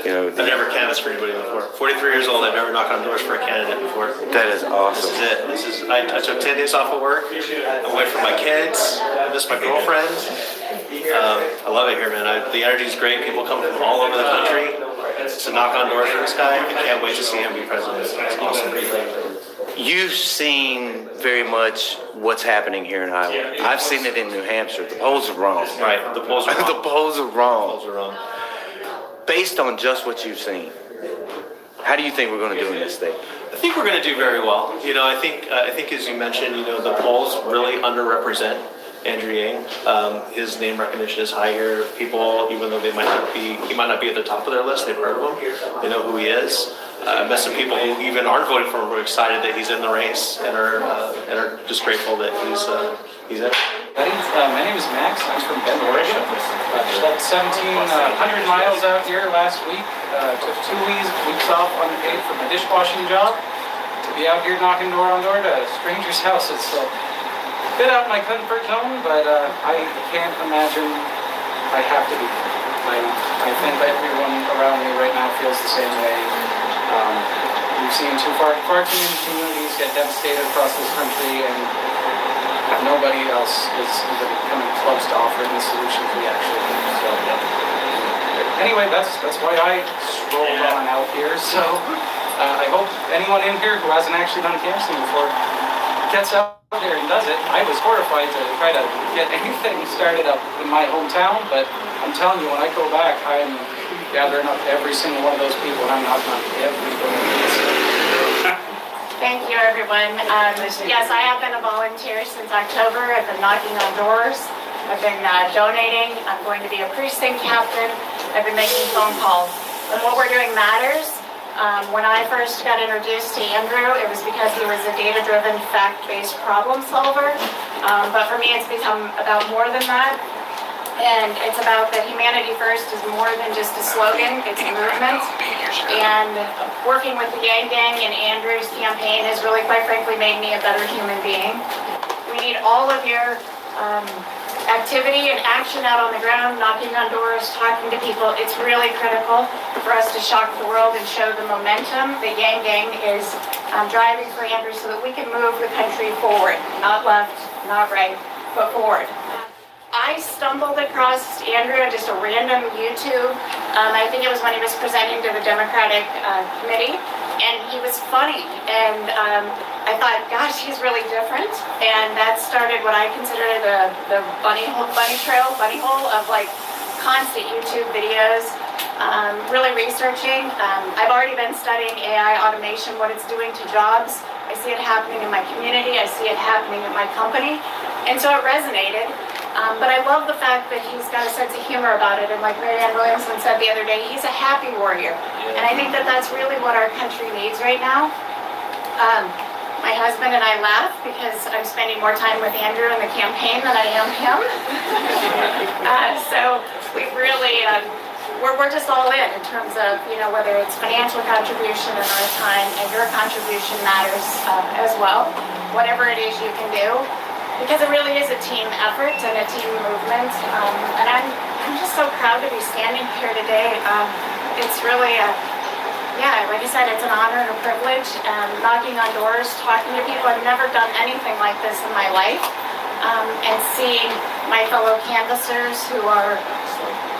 You know, I've never canvassed for anybody before. 43 years old, I've never knocked on doors for a candidate before. That is awesome. This is it. I took 10 days off of work. I'm away from my kids. I miss my girlfriend. I love it here, man. The energy is great. People come from all over the country to knock on doors for this guy. I can't wait to see him be president. It's awesome. You've seen very much what's happening here in Iowa. I've seen it in New Hampshire. The polls are wrong. Right, the polls are wrong. The polls are wrong. The polls are wrong. Based on just what you've seen, how do you think we're going to do in this state? I think we're going to do very well. You know, I think as you mentioned, you know, the polls really underrepresent Andrew Yang. His name recognition is high here. People, even though he might not be at the top of their list, they've heard of him. They know who he is. I met some people who even aren't voting for him who are excited that he's in the race and are just grateful that he's in. My name is Max. I'm from Bend, Oregon. Slept 1,700 miles out here last week. Took 2 weeks off unpaid from my dishwashing job to be out here knocking door on door to strangers' houses. So a bit out of my comfort zone, but I can't imagine I have to be. I think everyone around me right now feels the same way. We've seen far too many communities get devastated across this country, and nobody else is even coming close to offering the solutions we actually need. So anyway, that's why I strolled on out here. So I hope anyone in here who hasn't actually done canvassing before gets out there and does it. I was horrified to try to get anything started up in my hometown, but I'm telling you, when I go back, I'm gathering up every single one of those people, and I'm knocking on every door. Thank you, everyone. Yes, I have been a volunteer since October. I've been knocking on doors. I've been donating. I'm going to be a precinct captain. I've been making phone calls. And what we're doing matters. When I first got introduced to Andrew, it was because he was a data-driven, fact-based problem solver. But for me, it's become about more than that. And it's about that humanity first is more than just a slogan, it's a movement. And working with the YangGang and Andrew's campaign has really, quite frankly, made me a better human being. We need all of your activity and action out on the ground, knocking on doors, talking to people. It's really critical for us to shock the world and show the momentum that YangGang is driving for Andrew so that we can move the country forward, not left, not right, but forward. I stumbled across Andrew on just a random YouTube. I think it was when he was presenting to the Democratic committee, and he was funny. And I thought, gosh, he's really different. And that started what I consider the bunny hole of like constant YouTube videos. Really researching. I've already been studying AI automation, what it's doing to jobs. I see it happening in my community. I see it happening in my company. And so it resonated. But I love the fact that he's got a sense of humor about it. And like Marianne Williamson said the other day, he's a happy warrior. And I think that that's really what our country needs right now. My husband and I laugh because I'm spending more time with Andrew in the campaign than I am him. So we really, we're just all in terms of, you know, whether it's financial contribution in our time, and your contribution matters as well. Whatever it is you can do. Because it really is a team effort and a team movement, and I'm just so proud to be standing here today. It's really, yeah, like I said, it's an honor and a privilege. Knocking on doors, talking to people. I've never done anything like this in my life, and seeing my fellow canvassers who are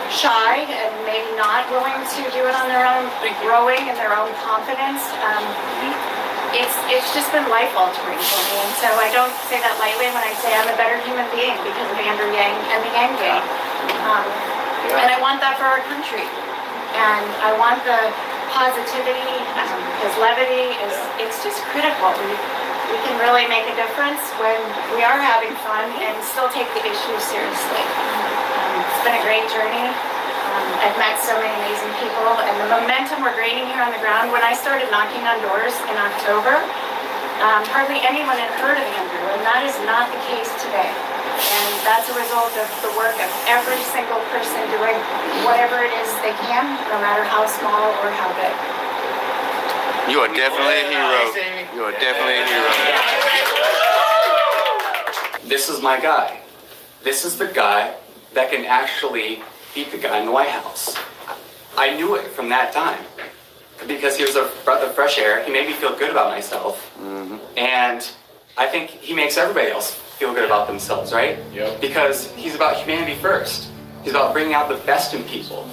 shy and maybe not willing to do it on their own, growing in their own confidence. It's just been life-altering for me, and so I don't say that lightly when I say I'm a better human being because of Andrew Yang and the YangGang. And I want that for our country, and I want the positivity, because levity it's just critical. We can really make a difference when we are having fun and still take the issues seriously. It's been a great journey. I've met so many amazing people, and the momentum we're gaining here on the ground. When I started knocking on doors in October, hardly anyone had heard of Andrew, and that is not the case today. And that's a result of the work of every single person doing whatever it is they can, no matter how small or how big. You are definitely a hero. You are definitely a hero. This is my guy. This is the guy that can actually beat the guy in the White House. I knew it from that time. Because he was a breath of fresh air. He made me feel good about myself. And I think he makes everybody else feel good about themselves, right? Yep. Because he's about humanity first. He's about bringing out the best in people,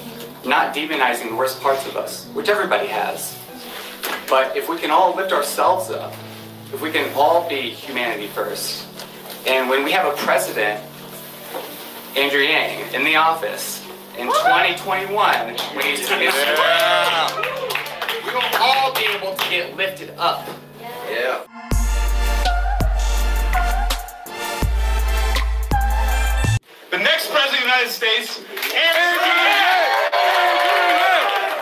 not demonizing the worst parts of us, which everybody has. But if we can all lift ourselves up, if we can all be humanity first, and when we have a president, Andrew Yang, in the office in 2021, when he's we will all be able to get lifted up. Yeah. The next president of the United States, Andrew Yang!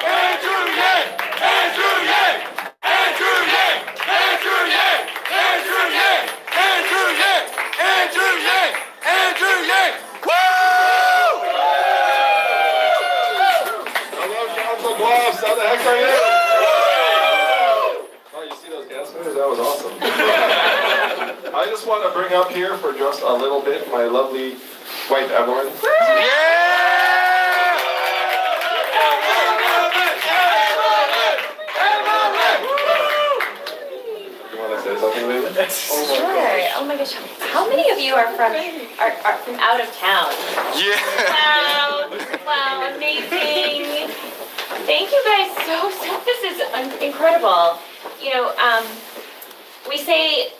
Andrew Yang! Andrew Yang! Andrew Yang! Andrew Yang! Andrew Yang! Andrew Yang! Andrew Yang! Andrew Yang! Woo! Hello, Council Bluffs. How the heck are you? Oh, you see those gas meters? That was awesome. I just want to bring up here for just a little bit my lovely wife, Evelyn. You want to say something, baby? Sure. Oh my gosh. How many of you are from out of town? Yeah. Wow, amazing. Thank you guys so. This is incredible. You know, we say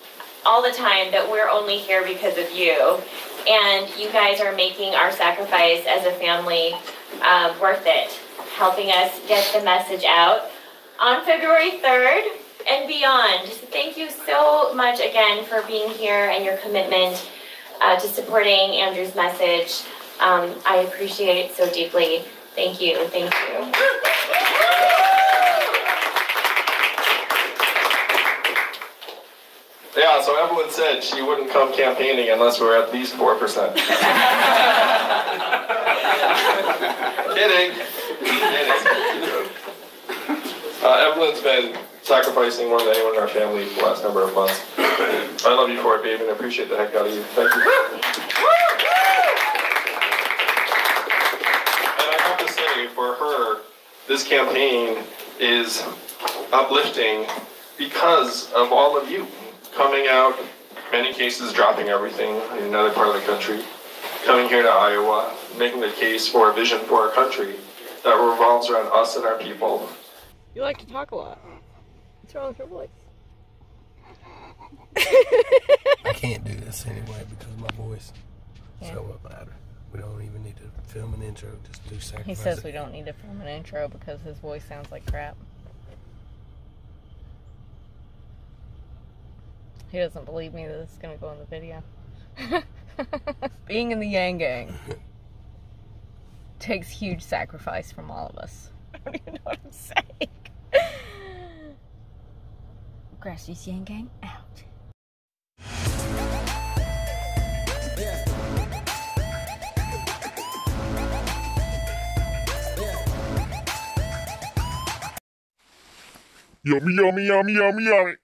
all the time that we're only here because of you, and you guys are making our sacrifice as a family worth it, helping us get the message out on February 3rd and beyond. Thank you so much again for being here and your commitment to supporting Andrew's message. I appreciate it so deeply. Thank you. Thank you. Yeah, so Evelyn said she wouldn't come campaigning unless we were at least 4%. Kidding. Evelyn's been sacrificing more than anyone in our family for the last number of months. I love you for it, babe, and I appreciate the heck out of you. Thank you. And I have to say, for her, this campaign is uplifting because of all of you. Coming out, many cases dropping everything in another part of the country, coming here to Iowa, making the case for a vision for our country that revolves around us and our people. You like to talk a lot. What's wrong with your voice? I can't do this anyway because of my voice. Yeah. So what matter? We don't even need to film an intro, just do sacrifice. He says we don't need to film an intro because his voice sounds like crap. He doesn't believe me that it's going to go in the video. Being in the YangGang takes huge sacrifice from all of us. I don't even know what I'm saying. Grassroots YangGang out. Yummy, yummy, yummy, yummy, yummy.